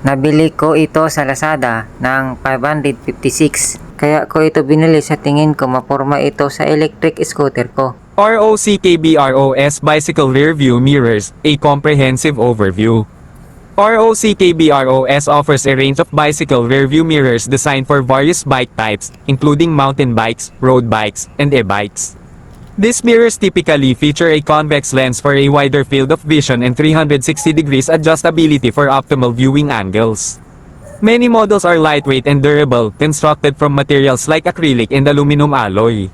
Nabili ko ito sa Lazada ng 556. Kaya ko ito binili sa tingin ko maporma ito sa electric scooter ko. Rockbros Bicycle Rearview Mirrors, a comprehensive overview. Rockbros offers a range of bicycle rearview mirrors designed for various bike types, including mountain bikes, road bikes, and e-bikes. These mirrors typically feature a convex lens for a wider field of vision and 360 degrees adjustability for optimal viewing angles. Many models are lightweight and durable, constructed from materials like acrylic and aluminum alloy.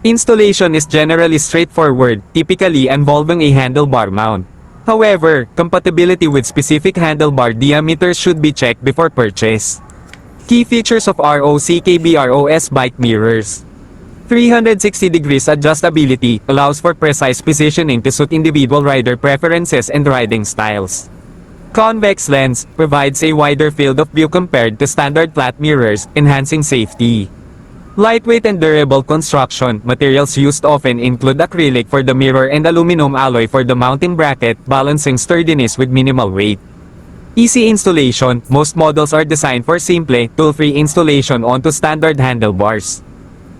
Installation is generally straightforward, typically involving a handlebar mount. However, compatibility with specific handlebar diameters should be checked before purchase. Key features of Rockbros bike mirrors. 360 degrees adjustability allows for precise positioning to suit individual rider preferences and riding styles. Convex lens provides a wider field of view compared to standard flat mirrors, enhancing safety. Lightweight and durable construction, materials used often include acrylic for the mirror and aluminum alloy for the mounting bracket, balancing sturdiness with minimal weight. Easy installation, most models are designed for simple, tool-free installation onto standard handlebars.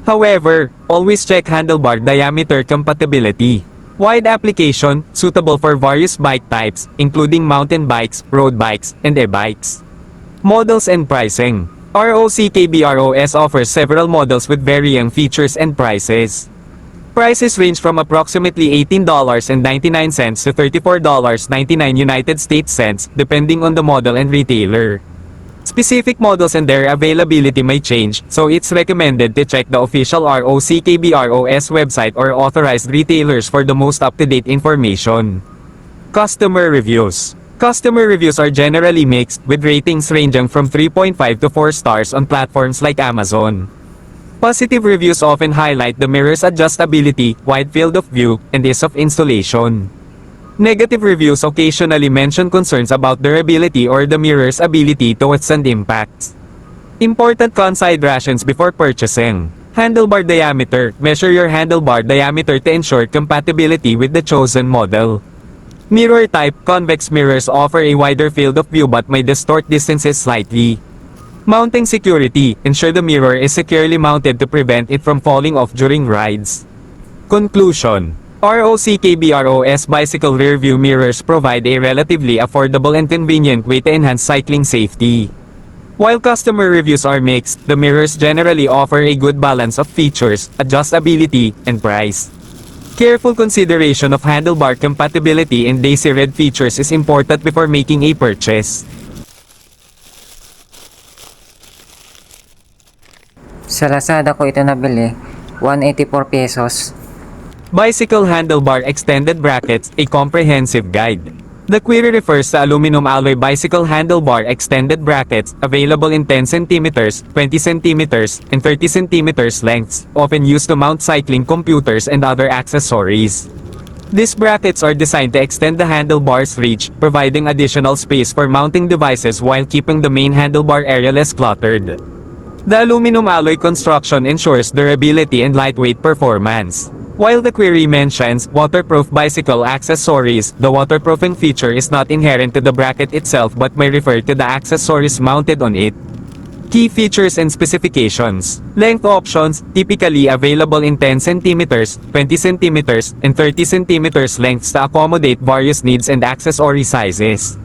However, always check handlebar diameter compatibility. Wide application, suitable for various bike types, including mountain bikes, road bikes, and e-bikes. Models and pricing. Rockbros offers several models with varying features and prices. Prices range from approximately $18.99 to $34.99 United States cents, depending on the model and retailer. Specific models and their availability may change, so it's recommended to check the official Rockbros website or authorized retailers for the most up-to-date information. Customer reviews. Customer reviews are generally mixed, with ratings ranging from 3.5 to 4 stars on platforms like Amazon. Positive reviews often highlight the mirror's adjustability, wide field of view, and ease of installation. Negative reviews occasionally mention concerns about durability or the mirror's ability to withstand impacts. Important considerations before purchasing. Handlebar diameter. Measure your handlebar diameter to ensure compatibility with the chosen model. Mirror type. Convex mirrors offer a wider field of view but may distort distances slightly. Mounting security. Ensure the mirror is securely mounted to prevent it from falling off during rides. Conclusion. Rockbros bicycle rearview mirrors provide a relatively affordable and convenient way to enhance cycling safety. While customer reviews are mixed, the mirrors generally offer a good balance of features, adjustability, and price. Careful consideration of handlebar compatibility and daisy red features is important before making a purchase. Sa Lazada ko ito nabili, 184 pesos. Bicycle Handlebar Extended Brackets, a comprehensive guide. The query refers to aluminum alloy bicycle handlebar extended brackets, available in 10 cm, 20 cm, and 30 cm lengths, often used to mount cycling computers and other accessories. These brackets are designed to extend the handlebar's reach, providing additional space for mounting devices while keeping the main handlebar area less cluttered. The aluminum alloy construction ensures durability and lightweight performance. While the query mentions waterproof bicycle accessories, the waterproofing feature is not inherent to the bracket itself but may refer to the accessories mounted on it. Key features and specifications. Length options, typically available in 10 cm, 20 cm, and 30 cm lengths to accommodate various needs and accessory sizes.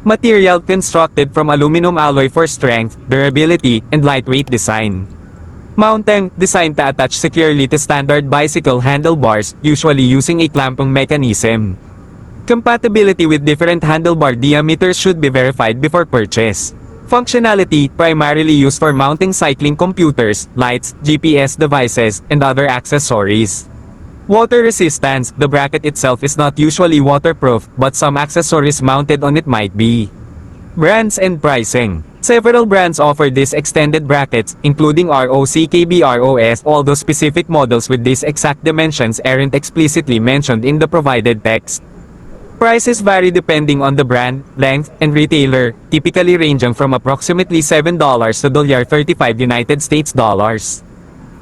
Material constructed from aluminum alloy for strength, durability, and lightweight design. Mounting, designed to attach securely to standard bicycle handlebars, usually using a clamping mechanism. Compatibility with different handlebar diameters should be verified before purchase. Functionality, primarily used for mounting cycling computers, lights, GPS devices, and other accessories. Water resistance, the bracket itself is not usually waterproof, but some accessories mounted on it might be. Brands and pricing. Several brands offer these extended brackets, including Rockbros, although specific models with these exact dimensions aren't explicitly mentioned in the provided text. Prices vary depending on the brand, length, and retailer, typically ranging from approximately $7 to $35 United States dollars.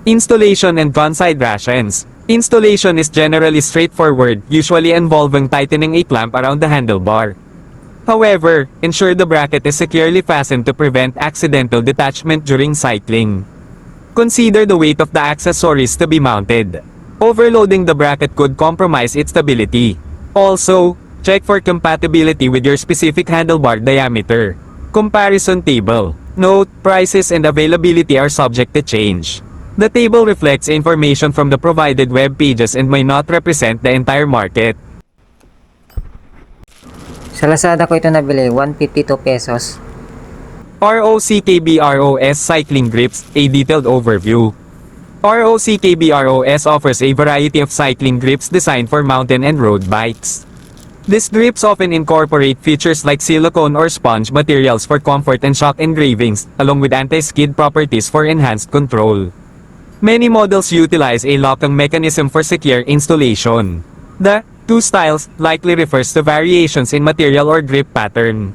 Installation and considerations. Installation is generally straightforward, usually involving tightening a clamp around the handlebar. However, ensure the bracket is securely fastened to prevent accidental detachment during cycling. Consider the weight of the accessories to be mounted. Overloading the bracket could compromise its stability. Also, check for compatibility with your specific handlebar diameter. Comparison table. Note, prices and availability are subject to change. The table reflects information from the provided web pages and may not represent the entire market. Sa Lazada ko ito nabili, 152 pesos. Rockbros Cycling Grips, a detailed overview. Rockbros offers a variety of cycling grips designed for mountain and road bikes. These grips often incorporate features like silicone or sponge materials for comfort and shock engravings, along with anti-skid properties for enhanced control. Many models utilize a locking mechanism for secure installation. The two styles likely refers to variations in material or grip pattern.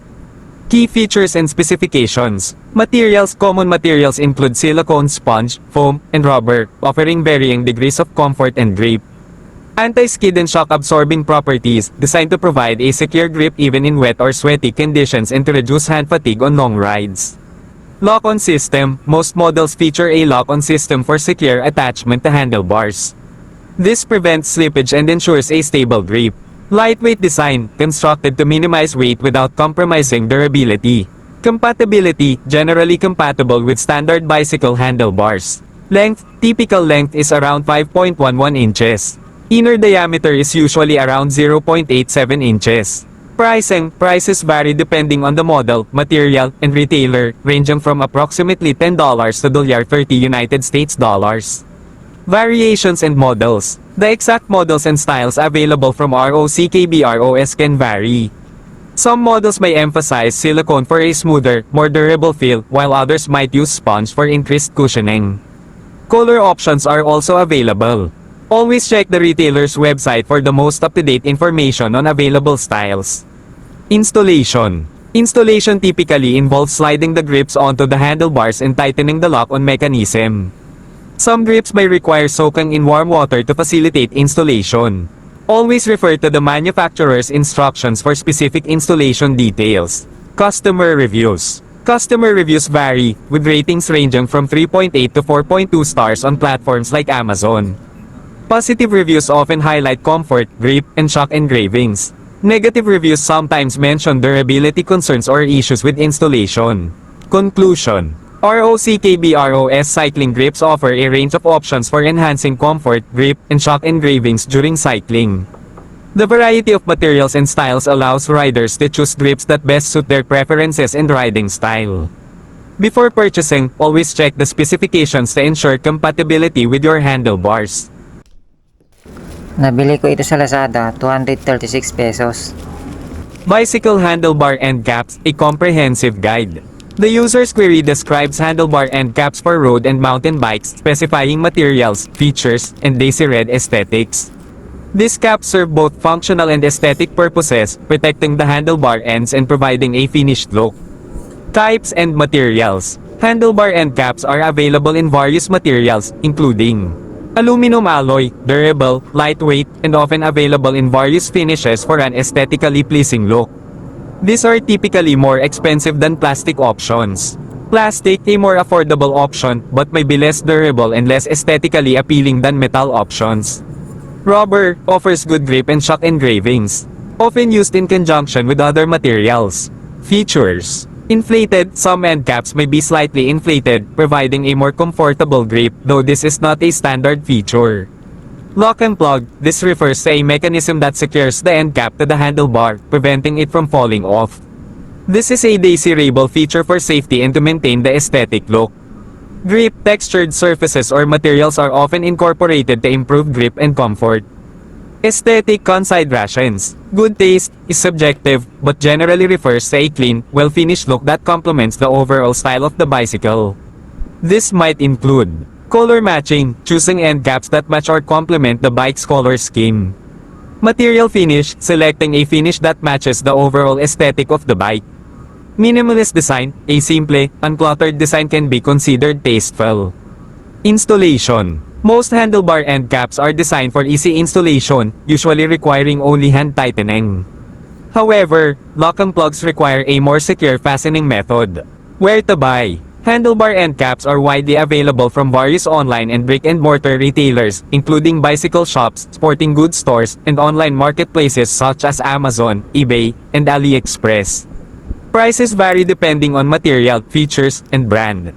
Key features and specifications. Materials. Common materials include silicone, sponge, foam, and rubber, offering varying degrees of comfort and grip. Anti-skid and shock-absorbing properties, designed to provide a secure grip even in wet or sweaty conditions and to reduce hand fatigue on long rides. Lock-on system. Most models feature a lock-on system for secure attachment to handlebars. This prevents slippage and ensures a stable grip. Lightweight design, constructed to minimize weight without compromising durability. Compatibility, generally compatible with standard bicycle handlebars. Length, typical length is around 5.11 inches. Inner diameter is usually around 0.87 inches. Pricing, prices vary depending on the model, material, and retailer, ranging from approximately $10 to $30 United States dollars. Variations and models. The exact models and styles available from Rockbros can vary. Some models may emphasize silicone for a smoother, more durable feel, while others might use sponge for increased cushioning. Color options are also available. Always check the retailer's website for the most up-to-date information on available styles. Installation. Installation typically involves sliding the grips onto the handlebars and tightening the lock-on mechanism. Some grips may require soaking in warm water to facilitate installation. Always refer to the manufacturer's instructions for specific installation details. Customer reviews. Customer reviews vary, with ratings ranging from 3.8 to 4.2 stars on platforms like Amazon. Positive reviews often highlight comfort, grip, and shock engravings. Negative reviews sometimes mention durability concerns or issues with installation. Conclusion. Rockbros cycling grips offer a range of options for enhancing comfort, grip, and shock engravings during cycling. The variety of materials and styles allows riders to choose grips that best suit their preferences and riding style. Before purchasing, always check the specifications to ensure compatibility with your handlebars. Nabili ko ito sa Lazada, 236 pesos. Bicycle handlebar end caps, a comprehensive guide. The user's query describes handlebar end caps for road and mountain bikes, specifying materials, features, and daisy-red aesthetics. These caps serve both functional and aesthetic purposes, protecting the handlebar ends and providing a finished look. Types and materials. Handlebar end caps are available in various materials, including aluminum alloy, durable, lightweight, and often available in various finishes for an aesthetically pleasing look. These are typically more expensive than plastic options. Plastic, a more affordable option, but may be less durable and less aesthetically appealing than metal options. Rubber offers good grip and shock engravings, often used in conjunction with other materials. Features. Inflated, some end caps may be slightly inflated, providing a more comfortable grip, though this is not a standard feature. Lock and plug, this refers to a mechanism that secures the end cap to the handlebar, preventing it from falling off. This is a desirable feature for safety and to maintain the aesthetic look. Grip, textured surfaces or materials are often incorporated to improve grip and comfort. Aesthetic considerations. Good taste is subjective, but generally refers to a clean, well-finished look that complements the overall style of the bicycle. This might include color matching, choosing end caps that match or complement the bike's color scheme. Material finish, selecting a finish that matches the overall aesthetic of the bike. Minimalist design, a simple, uncluttered design can be considered tasteful. Installation. Most handlebar end caps are designed for easy installation, usually requiring only hand tightening. However, lock and plugs require a more secure fastening method. Where to buy? Handlebar end caps are widely available from various online and brick-and-mortar retailers, including bicycle shops, sporting goods stores, and online marketplaces such as Amazon, eBay, and AliExpress. Prices vary depending on material, features, and brand.